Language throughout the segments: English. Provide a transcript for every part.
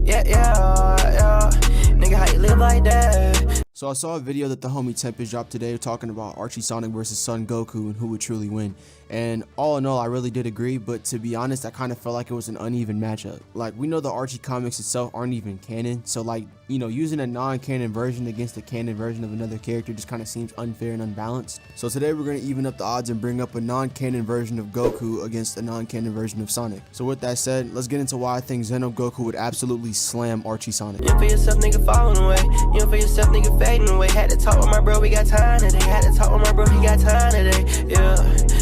Yeah. Nigga, how you live like that? So I saw a video that the homie Tempest dropped today talking about Archie Sonic versus Son Goku and who would truly win. And all in all, I really did agree, but to be honest, I kind of felt like it was an uneven matchup. Like, we know the Archie comics itself aren't even canon, so like, you know, using a non-canon version against a canon version of another character just kind of seems unfair and unbalanced. So today we're going to even up the odds and bring up a non-canon version of Goku against a non-canon version of Sonic. So with that said, let's get into why I think Zeno Goku would absolutely slam Archie Sonic. You for yourself, nigga, falling away. You for yourself, nigga, fading away. Had to talk with my bro, we got time today. Had to talk with my bro, he got time today. Yeah.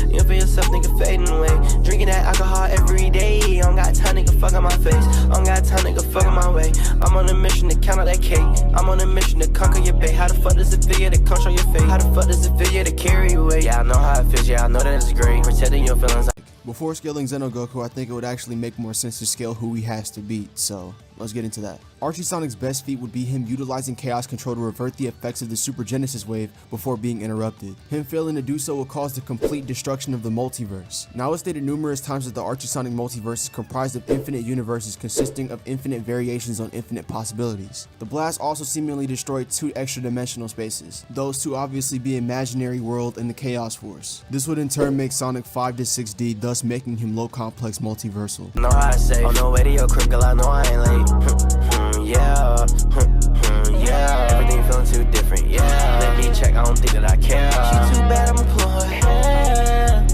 You for yourself, nigga, fading away. Drinking that alcohol every day. I don't got time, nigga, fuck on my face. I don't got time, nigga, fuck on my way. I'm on a mission to count out that cake. I'm on a mission to conquer your bay. How the fuck does it feel you to control your fate? How the fuck does it feel you to carry you away? Yeah, I know how it feels, yeah, I know that it's great. Protecting your feelings. Before scaling Zeno Goku, I think it would actually make more sense to scale who he has to beat, so let's get into that. Archie Sonic's best feat would be him utilizing Chaos Control to revert the effects of the Super Genesis wave before being interrupted. Him failing to do so will cause the complete destruction of the multiverse. Now, it's stated numerous times that the Archie Sonic multiverse is comprised of infinite universes consisting of infinite variations on infinite possibilities. The blast also seemingly destroyed 2 extra dimensional spaces, those 2 obviously be Imaginary World and the Chaos Force. This would in turn make Sonic 5 to 6D, thus making him low complex multiversal. Know how I say, on the way to your crib, girl, I know I ain't late. Yeah. Everything feeling too different, yeah. Let me check, I don't think that I care. She too bad, I'ma pull her hair.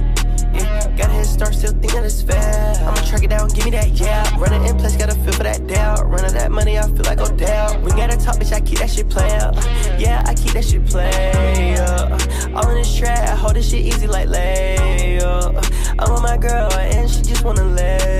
Yeah, got a head start, still think that it's fair. I'ma track it down, give me that, yeah. Running in place, gotta feel for that doubt. Running that money, I feel like Odell. We gotta talk, bitch, I keep that shit play. Yeah, I keep that shit play. All in this track, I hold this shit easy like lay. I'm with my girl, and she just wanna lay.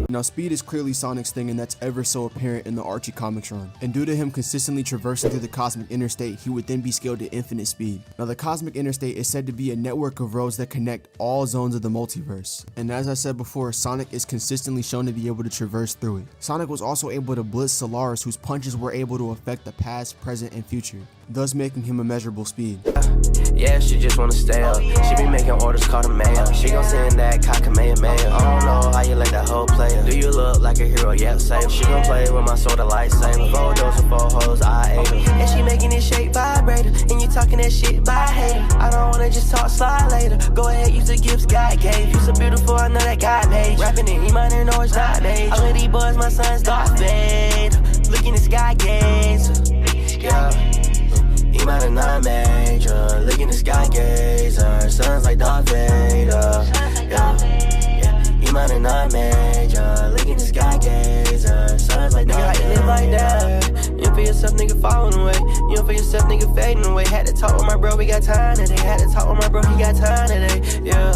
Now, speed is clearly Sonic's thing, and that's ever so apparent in the Archie comics run. And due to him consistently traversing through the Cosmic Interstate, he would then be scaled to infinite speed. Now, the Cosmic Interstate is said to be a network of roads that connect all zones of the multiverse. And as I said before, Sonic is consistently shown to be able to traverse through it. Sonic was also able to blitz Solaris, whose punches were able to affect the past, present, and future, thus making him immeasurable speed. Yeah, she just wanna stay up. She be making orders, call the mayor. She gon' send that Kamehameha. I don't know how you let that whole player. Do you look like a hero? Yeah, save. She gon' play with my sword of lightsaber. 4 doors and 4 hoes, I ate her. And she making this shake vibrator. And you talking that shit by hater. I don't wanna just talk slide later. Go ahead, use the gifts God gave. You so beautiful, I know that God made. Rapping in E minor, no, it's not major. All of these boys, my son's Darth Vader. Look in the sky gaze. Yeah. E minor, not major. Look in the sky gazer. Sounds like Darth Vader. Yeah. E minor, not major. Look in the sky gazer. Sounds like Darth Vader. Nigga, how you live like that? You for yourself, nigga, falling away. You for yourself, nigga, fading away. Had to talk with my bro, we got time today. Had to talk with my bro, he got time today. Yeah.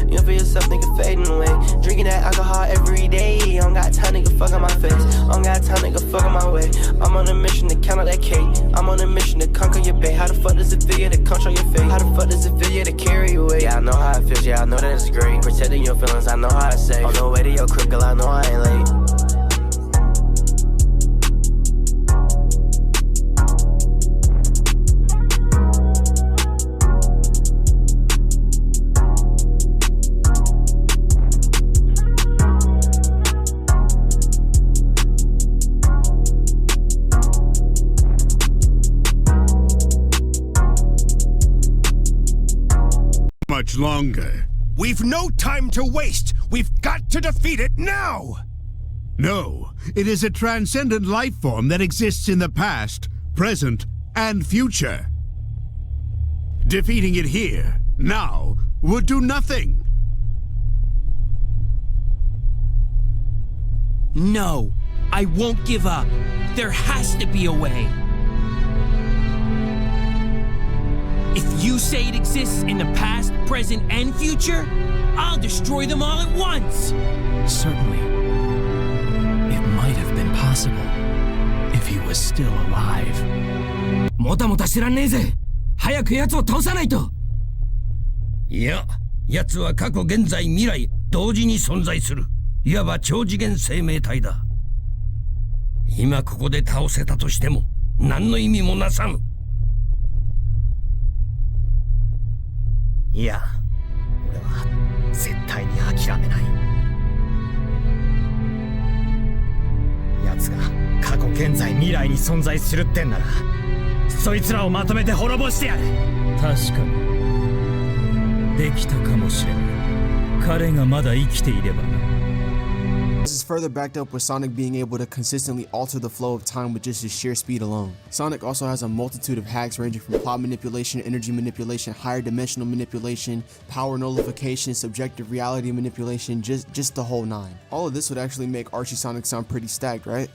You for yourself, nigga, fading away. Drinking that alcohol every day. I don't got time, nigga, fuck on my face. I don't got time, nigga, fuck on my way. I'm on a mission to count out that cake. I'm on a mission to conquer your bay. How the fuck does it feel you to control your fate? How the fuck does it feel you to carry you away? Yeah, I know how it feels, yeah, I know that it's great. Protecting your feelings, I know how I say. On the way to your crib, girl, I know I ain't late. Much longer. We've no time to waste. We've got to defeat it now! No, it is a transcendent life form that exists in the past, present, and future. Defeating it here, now, would do nothing. No, I won't give up. There has to be a way. If you say it exists in the past, present, and future, I'll destroy them all at once! Certainly. It might have been possible if he was still alive. もたもた知らねえぜ。早く奴を倒さないと。いや、奴は過去、現在、未来、同時に存在する。いわば超次元生命体だ。今ここで倒せたとしても、何の意味もなさん。いや、俺は絶対に諦めない。奴が過去現在未来に存在するってんなら、そいつらをまとめて滅ぼしてやる。確かにできたかもしれない。彼がまだ生きていればな。This is further backed up with Sonic being able to consistently alter the flow of time with just his sheer speed alone. Sonic also has a multitude of hacks ranging from plot manipulation, energy manipulation, higher dimensional manipulation, power nullification, subjective reality manipulation, just the whole nine. All of this would actually make Archie Sonic sound pretty stacked, right?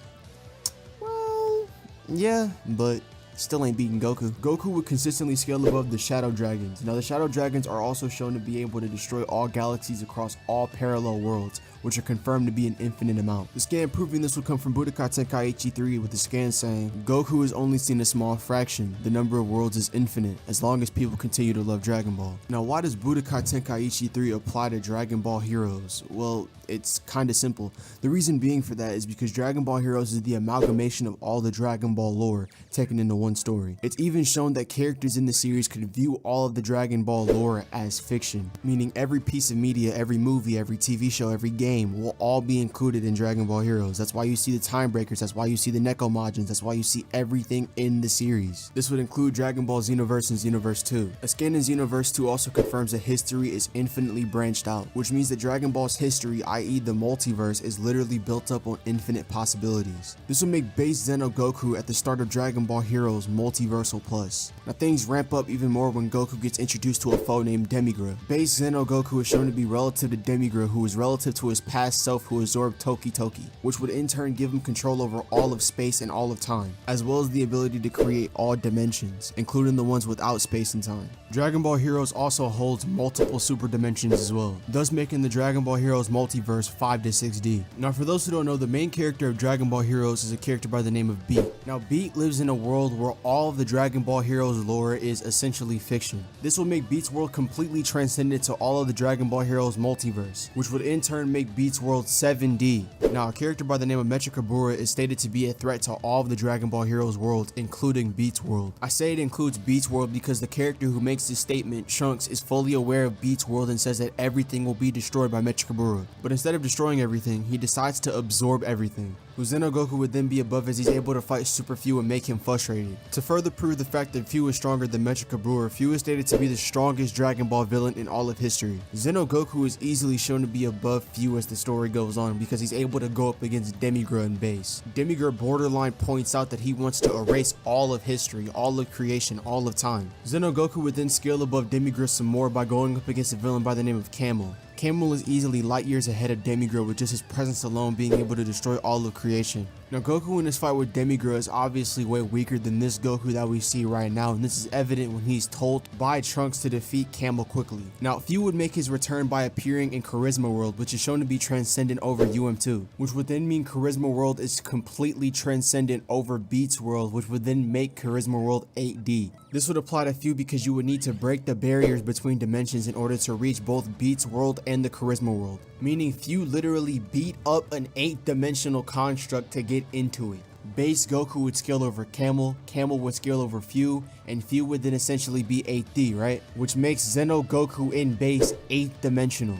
Well, yeah, but still ain't beating Goku. Goku would consistently scale above the Shadow Dragons. Now the Shadow Dragons are also shown to be able to destroy all galaxies across all parallel worlds, which are confirmed to be an infinite amount. The scan proving this would come from Budokai Tenkaichi 3, with the scan saying, Goku has only seen a small fraction. The number of worlds is infinite, as long as people continue to love Dragon Ball. Now why does Budokai Tenkaichi 3 apply to Dragon Ball Heroes? Well, it's kinda simple. The reason being for that is because Dragon Ball Heroes is the amalgamation of all the Dragon Ball lore taken into one story. It's even shown that characters in the series could view all of the Dragon Ball lore as fiction, meaning every piece of media, every movie, every TV show, every game will all be included in Dragon Ball Heroes. That's why you see the Time Breakers, that's why you see the Necomajins, that's why you see everything in the series. This would include Dragon Ball Xenoverse and Xenoverse 2. A scan in Xenoverse 2 also confirms that history is infinitely branched out, which means that Dragon Ball's history, i.e. the multiverse, is literally built up on infinite possibilities. This will make base Zeno Goku at the start of Dragon Ball Heroes Multiversal Plus. Now things ramp up even more when Goku gets introduced to a foe named Demigra. Base Zeno Goku is shown to be relative to Demigra, who is relative to his past self who absorbed Toki Toki, which would in turn give him control over all of space and all of time, as well as the ability to create all dimensions, including the ones without space and time. Dragon Ball Heroes also holds multiple super dimensions as well, thus making the Dragon Ball Heroes multiverse 5 to 6D. Now for those who don't know, the main character of Dragon Ball Heroes is a character by the name of Beat. Now Beat lives in a world where all of the Dragon Ball Heroes lore is essentially fiction. This will make Beat's world completely transcendent to all of the Dragon Ball Heroes multiverse, which would in turn make Beat's world 7D. Now a character by the name of Mecha is stated to be a threat to all of the Dragon Ball Heroes worlds, including Beat's world. I say it includes Beat's world because the character who makes this statement, Trunks, is fully aware of Beat's world and says that everything will be destroyed by Mecha. But instead of destroying everything, he decides to absorb everything. Zeno Goku would then be above as he's able to fight Super Few and make him frustrated. To further prove the fact that Few is stronger than Mecha, Few is stated to be the strongest Dragon Ball villain in all of history. Zeno Goku is easily shown to be above Few as the story goes on because he's able to go up against Demigra in base. Demigra borderline points out that he wants to erase all of history, all of creation, all of time. Zeno Goku would then scale above Demigra some more by going up against a villain by the name of Camel. Camel is easily light years ahead of Demigra with just his presence alone being able to destroy all of creation. Now Goku in this fight with Demigra is obviously way weaker than this Goku that we see right now, and this is evident when he's told by Trunks to defeat Camel quickly. Now Few would make his return by appearing in Charisma World, which is shown to be transcendent over UM2, which would then mean Charisma World is completely transcendent over Beats World, which would then make Charisma World 8D. This would apply to Few because you would need to break the barriers between dimensions in order to reach both Beats World and the Charisma World, meaning Few literally beat up an 8-dimensional construct to get into it. Base Goku would scale over Camel, Camel would scale over Few, and Few would then essentially be 8D, right? Which makes Zeno Goku in base 8-dimensional.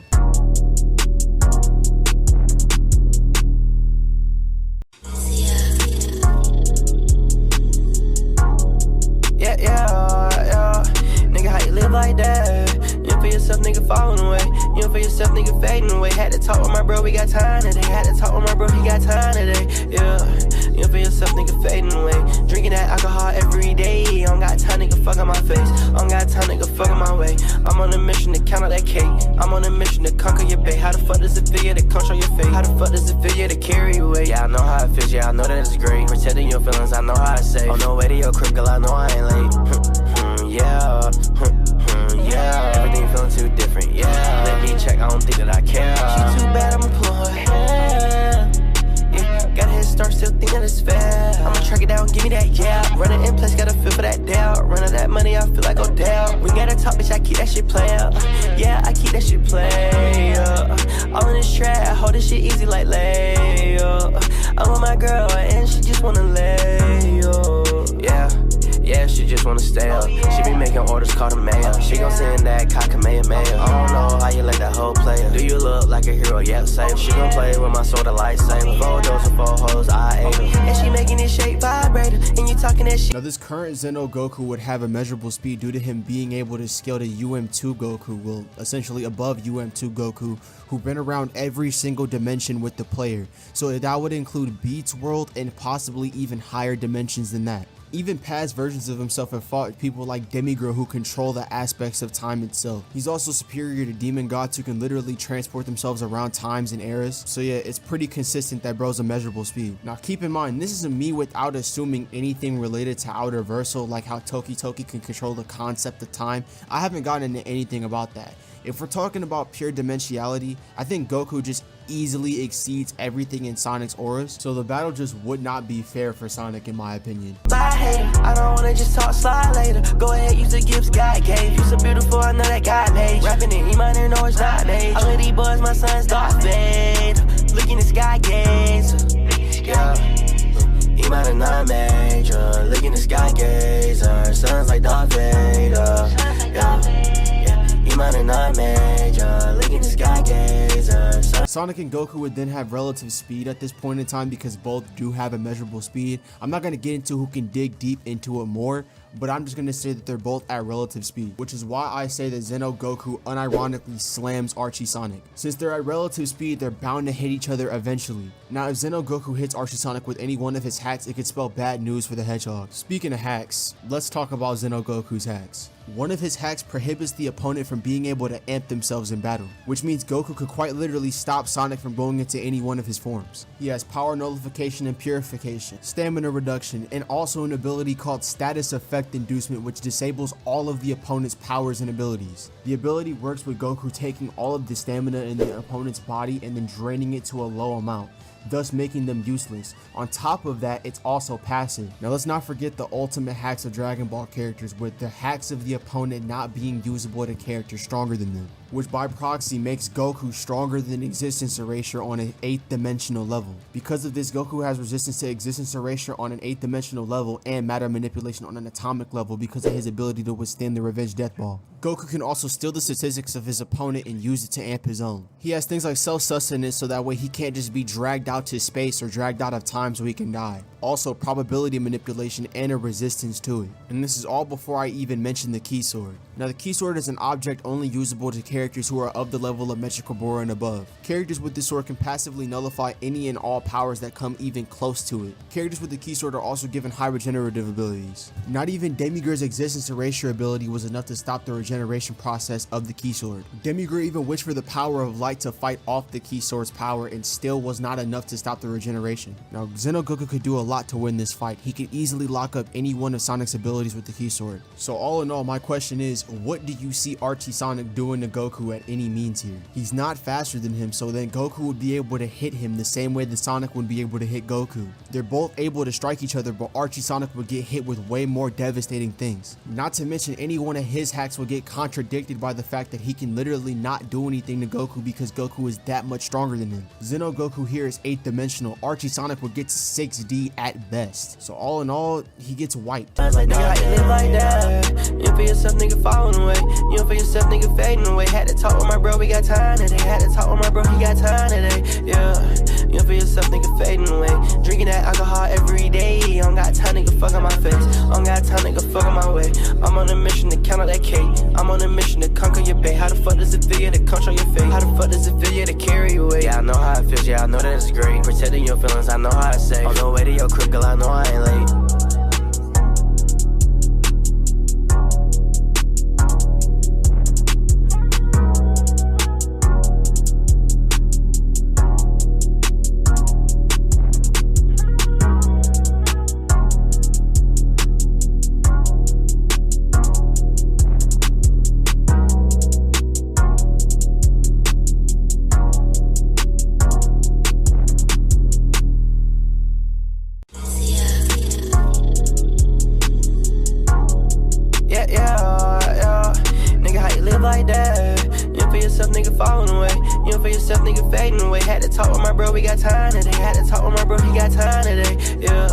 Nigga, how you live like that? You for yourself, nigga, falling away. You for yourself, nigga, fading away. Had to talk with my bro, we got time today. Had to talk with my bro, he got time today. Yeah, you for yourself, nigga, fading away. Drinking that alcohol every day. I don't got time, nigga, fuck on my face. I don't got time, nigga, fuck on my way. I'm on a mission to count out that cake. I'm on a mission to conquer your bay. How the fuck does it feel you to control your fate? How the fuck does it feel you to carry your weight? Yeah, I know how it feels, yeah, I know that it's great. Protecting your feelings, I know how to say. On no way to your crib, girl, I know I ain't late. Yeah, yeah. Everything feeling too different, yeah. Let me check, I don't think that I care. She too bad, I'ma pull her hair. Yeah, got a head start, still think that it's fair. I'ma track it down, give me that, yeah. Running in place, gotta feel for that doubt. Running that money, I feel like go down. We gotta talk, bitch, I keep that shit play up. Yeah, I keep that shit play up. All in this track, I hold this shit easy like lay up. I'm with my girl, and she just wanna lay up. Yeah, she just just wanna stay up. She be making orders, call the mayor. She gon' send that Kamehameha. I don't know how you let that hoe play her. Do you look like a hero? Yep, save. She gon' play with my sword of lightsaber. 4 doors and 4 hoes, I ate her. And she making this shape vibrator. And you talking that shit. Now this current Zeno Goku would have a measurable speed due to him being able to scale to UM2 Goku, well, essentially above UM2 Goku, who've been around every single dimension with the player. So that would include Beats World and possibly even higher dimensions than that. Even past versions of himself have fought people like Demigirl who control the aspects of time itself. He's also superior to demon gods who can literally transport themselves around times and eras. So yeah, it's pretty consistent that bro's a measurable speed. Now keep in mind, this is me without assuming anything related to Outerversal, like how Toki can control the concept of time. I haven't gotten into anything about that. If we're talking about pure dimensionality, I think Goku just easily exceeds everything in Sonic's auras, so the battle just would not be fair for Sonic in my opinion. I hate her. I don't wanna just talk slide later. Go ahead, use the gifts God gave. You so beautiful, I know that God made. Rapping it, you might know it's not made. All of these boys, my son's Darth Vader. Look in the sky gaze. Yeah. He might have not major. Look in the sky gazer. Sounds like Darth Vader. Yeah. You might have not major. Look in the sky gazer. Sonic and Goku would then have relative speed at this point in time because both do have a measurable speed. I'm not going to get into who can dig deep into it more, but I'm just going to say that they're both at relative speed, which is why I say that Zeno Goku unironically slams Archie Sonic. Since they're at relative speed, they're bound to hit each other eventually. Now, if Zeno Goku hits Archie Sonic with any one of his hacks, it could spell bad news for the Hedgehog. Speaking of hacks, let's talk about Zeno Goku's hacks. One of his hacks prohibits the opponent from being able to amp themselves in battle, which means Goku could quite literally stop Sonic from going into any one of his forms. He has power nullification and purification, stamina reduction, and also an ability called status effect inducement, which disables all of the opponent's powers and abilities. The ability works with Goku taking all of the stamina in the opponent's body and then draining it to a low amount, thus making them useless. On top of that, it's also passive. Now let's not forget the ultimate hacks of Dragon Ball characters, with the hacks of the opponent not being usable to characters stronger than them, which by proxy makes Goku stronger than existence erasure on an 8th dimensional level. Because of this, Goku has resistance to existence erasure on an 8th dimensional level and matter manipulation on an atomic level because of his ability to withstand the Revenge Death Ball. Goku can also steal the statistics of his opponent and use it to amp his own. He has things like self-sustenance, so that way he can't just be dragged out to space or dragged out of time so he can die. Also probability manipulation and a resistance to it. And this is all before I even mention the Keysword. Now the Keysword is an object only usable to characters who are of the level of Metricabora and above. Characters with this sword can passively nullify any and all powers that come even close to it. Characters with the Keysword are also given high regenerative abilities. Not even Demigir's existence erasure ability was enough to stop the regeneration process of the Keysword. Demigir even wished for the power of light to fight off the Keysword's power and still was not enough to stop the regeneration. Now Zeno Goku could do a lot to win this fight. He could easily lock up any one of Sonic's abilities with the Keysword. So all in all, my question is, what do you see Archie Sonic doing to Goku at any means here? He's not faster than him, so then Goku would be able to hit him the same way that Sonic would be able to hit Goku. They're both able to strike each other, but Archie Sonic would get hit with way more devastating things. Not to mention any one of his hacks will get contradicted by the fact that he can literally not do anything to Goku because Goku is that much stronger than him. Zeno Goku here is 8th dimensional. Archie Sonic would get to 6D at best. So all in all, he gets wiped. Like, nigga, how you live like that? You don't feel yourself, nigga, falling away. You don't feel yourself, nigga, fading away. Had to talk with my bro, we got time today. Had to talk with my bro, he got time today. Yeah, you don't feel yourself, nigga, fading away. Drinking that alcohol every day. I don't got time, nigga, fuck on my face. I don't got time, nigga, fuck on my way. I'm on a mission to count out that cake. I'm on a mission to conquer your bay. How the fuck does it feel you to control your fate? How the fuck does it feel you to carry your weight? Yeah, I know how it feels, yeah, I know that it's great. Protecting your feelings, I know how to say. On the way to your crib, girl, I know I ain't late. fading away. Had to talk with my bro, we got time today. Had to talk with my bro, he got time today. Yeah,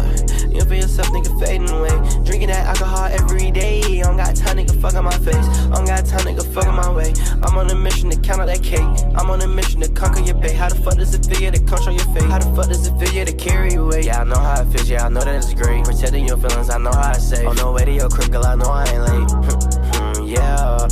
you feel yourself, nigga, fading away. Drinking that alcohol every day. I don't got time, nigga, fuck on my face. I don't got time, nigga, fuck on my way. I'm on a mission to count out that cake. I'm on a mission to conquer your bait. How the fuck does it feel you to control your fate? How the fuck does it feel you to carry you away? Yeah, I know how it feels, yeah, I know that it's great. Protecting your feelings, I know how I say. On the way to your crib, girl, I know I ain't late. Yeah.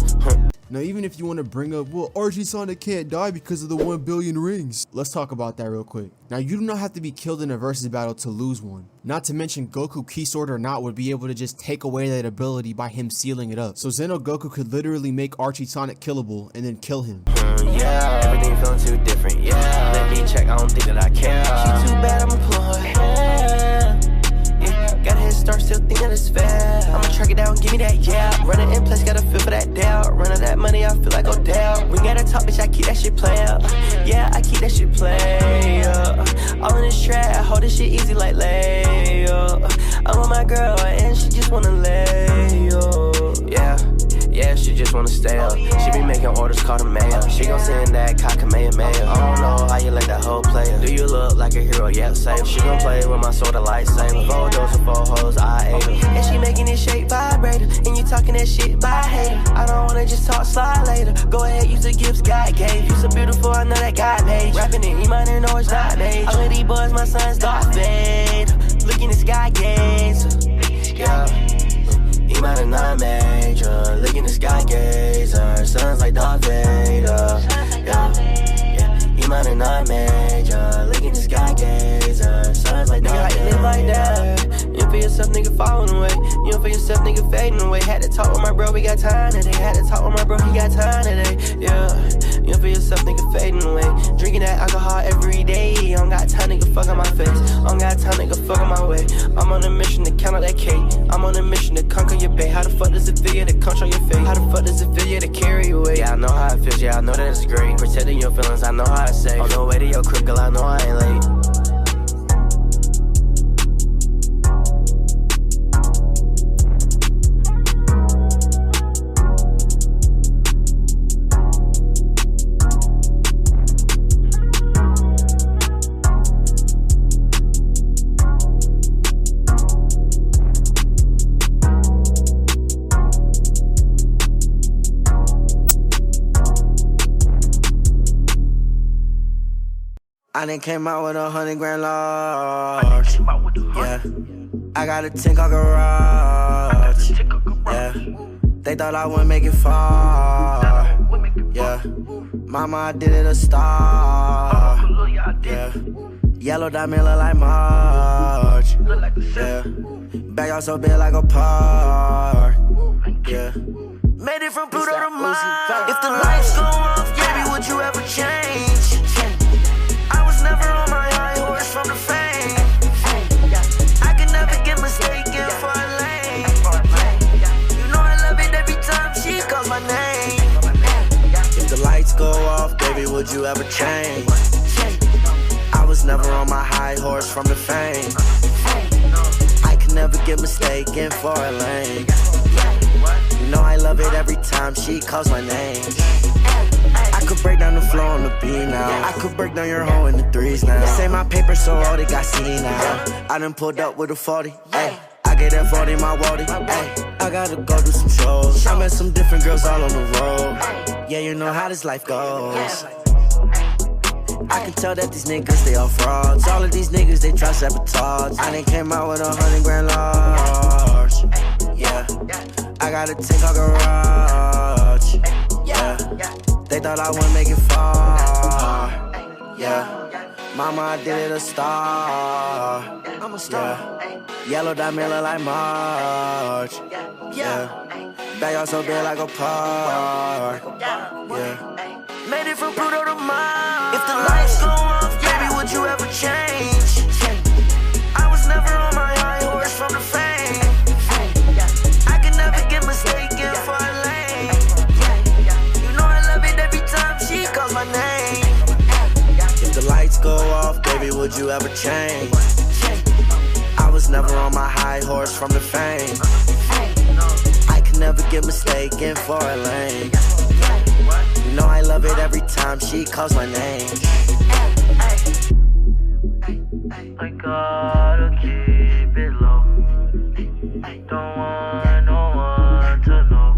Now, even if you want to bring up, well, Archie Sonic can't die because of the 1 billion rings. Let's talk about that real quick. Now, you do not have to be killed in a versus battle to lose one. Not to mention, Goku, Keysword or not, would be able to just take away that ability by him sealing it up. So Zeno Goku could literally make Archie Sonic killable and then kill him. Yeah, everything feeling too different, yeah. Let me check, I don't think that I care. She too bad, I'm employed. Gotta hit start, still think that it's fair. I'ma track it down, give me that, yeah. Running in place, gotta feel for that doubt. Running that money, I feel like Odell. We gotta talk, bitch, I keep that shit play up. Yeah, I keep that shit play up. All in this track, I hold this shit easy like lay up. I'm with my girl, and she just wanna lay up. Yeah, she just wanna stay up. She be making orders, call the mayor. She gon' send that Kamehameha. I don't know how you let that hoe play her. Do you look like a hero? Yep, save. She gon' play with my sword of lightsaber. 4 doors and 4 hoes, I ate her. And she making this shake vibrator. And you talking that shit by hater. I don't wanna just talk, slide later. Go ahead, use the gifts God gave. You so beautiful, I know that God made. Rapping in E minor, no, it's not major. All of these boys, my son's Darth Vader. Look in the sky, gazer. Yeah. E minor, not major. Look in the sky, gazer. Sounds like Darth Vader. Yeah. E minor, not major. Look in the sky, gazer. Sounds like Darth Vader. Nigga, how you live like that? You feel yourself, nigga, falling away. You feel yourself, nigga, fading away. Had to talk with my bro, we got time today. Had to talk with my bro, he got time today. Yeah. You feel yourself, nigga, fading away. Drinking that alcohol every day. I don't got time, nigga, fuck on my face. I don't got time, nigga, fuck on my way. I'm on a mission to count out that cake. I'm on a mission to conquer your bait. How the fuck does it feel you to control your fate? How the fuck does it feel you to carry you away? Yeah, I know how it feels, yeah, I know that it's great. Protecting your feelings, I know how I say. On the way to your crib, girl, I know I ain't late. I done came out with 100 grand large. Yeah, I got a 10-car garage. Yeah, they thought I wouldn't make it far. Yeah, mama, I did it a star. Yeah, yellow diamond look like March. Yeah, bag out so big like a park. Yeah, made it from Pluto to Mars. If the lights go off, baby, would you ever change? Never on my high horse from the fame. I can never get mistaken for a lane. You know I love it every time she calls my name. If the lights go off, baby, would you ever change? I was never on my high horse from the fame. I can never get mistaken for a lane. You know I love it every time she calls my name. I could break down the floor on the beat now. I could break down your hoe in the threes now. Say my paper so old it got seen now. I done pulled up with a 40. Ay, I get that 40 my Wody. Ay, I gotta go do some shows. I met some different girls all on the road. Yeah, you know how this life goes. I can tell that these niggas, they all frauds. All of these niggas, they try sabotage. I done came out with 100 grand large. Yeah, I got a 10-car garage. Yeah, they thought I wouldn't make it far. Yeah, mama, I did it a star. I'm a star. Yeah. Yellow diamond look like March. Yeah, bag out so big like a park. Yeah, made it from Pluto to Mars. If the lights go off, baby, would you ever change? I was never on my high horse from the fame. I can never get mistaken for a lane. You know I love it every time she calls my name. If the lights go off, baby, would you ever change? I was never on my high horse from the fame. I can never get mistaken for a lane. You know I love it every time she calls my name. gotta keep it low. Don't want no one to know.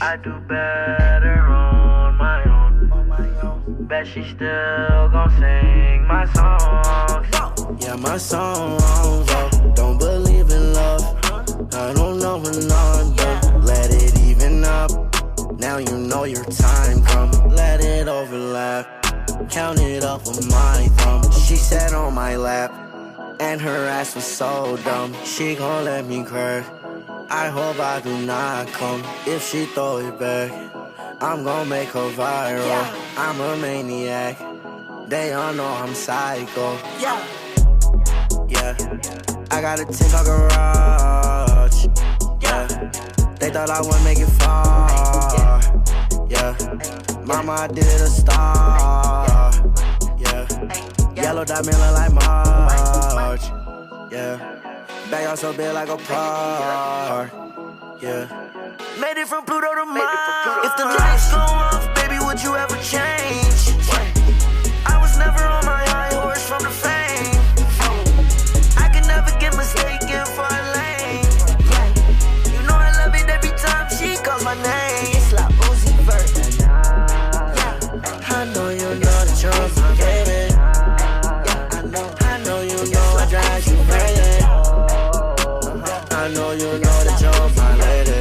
I do better on my own. Bet she still gon' sing my songs. Yeah, my songs, don't believe in love. I don't know when I'm done. Let it even up. Now you know your time come. Let it overlap. Count it up with my thumb. She sat on my lap, and her ass was so dumb. She gon' let me crack. I hope I do not come. If she throw it back, I'm gon' make her viral. I'm a maniac. They all know I'm psycho. Yeah. I got a tick-tock garage. Yeah. They thought I wouldn't make it far. Yeah. Mama, I did a star. Yeah. Yellow diamond look like March. Yeah. Bag out so big like a park. Yeah. Made it from Pluto to Mars. If the lights go off, baby, would you ever change? I was never on my high horse from the fame. I can never get mistaken for a lane. You know I love it every time she calls my name. It's like Uzi Vert. I know you know that you're my baby. I know you know I drive you crazy. I know you know that you're my lady.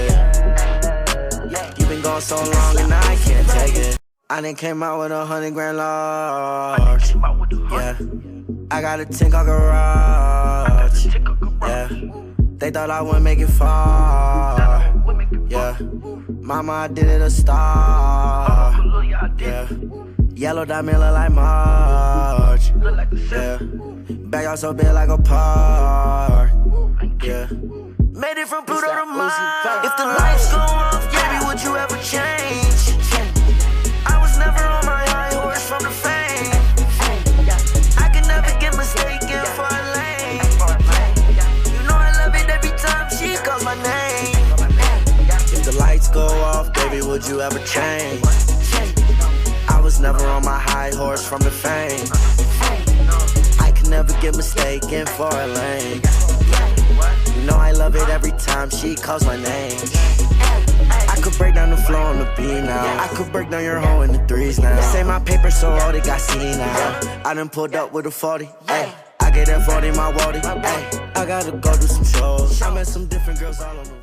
You've been gone so long and I can't take it. I done came out with 100 grand large. Yeah, I got a tick-tock garage. Yeah, they thought I wouldn't make it far. Yeah, mama, I did it a star. Yeah, yellow diamond look like March. Yeah, bag out so big like a park. Yeah, made it from Pluto to Mars. If the lights go off, baby, would you ever change? I was never on my high horse from the fame. I can never get mistaken for a lane. You know I love it every time she calls my name. If the lights go off, baby, would you ever change? I was never on my high horse from the fame. I can never get mistaken for a lane. You know I love it every time she calls my name. I could break down the flow on the beat now. I could break down your hoe in the threes now. They say my paper so old it got seen now. I done pulled up with a 40. Ay, I get that 40 my Wody. Ay, I gotta go do some shows. I met some different girls all on the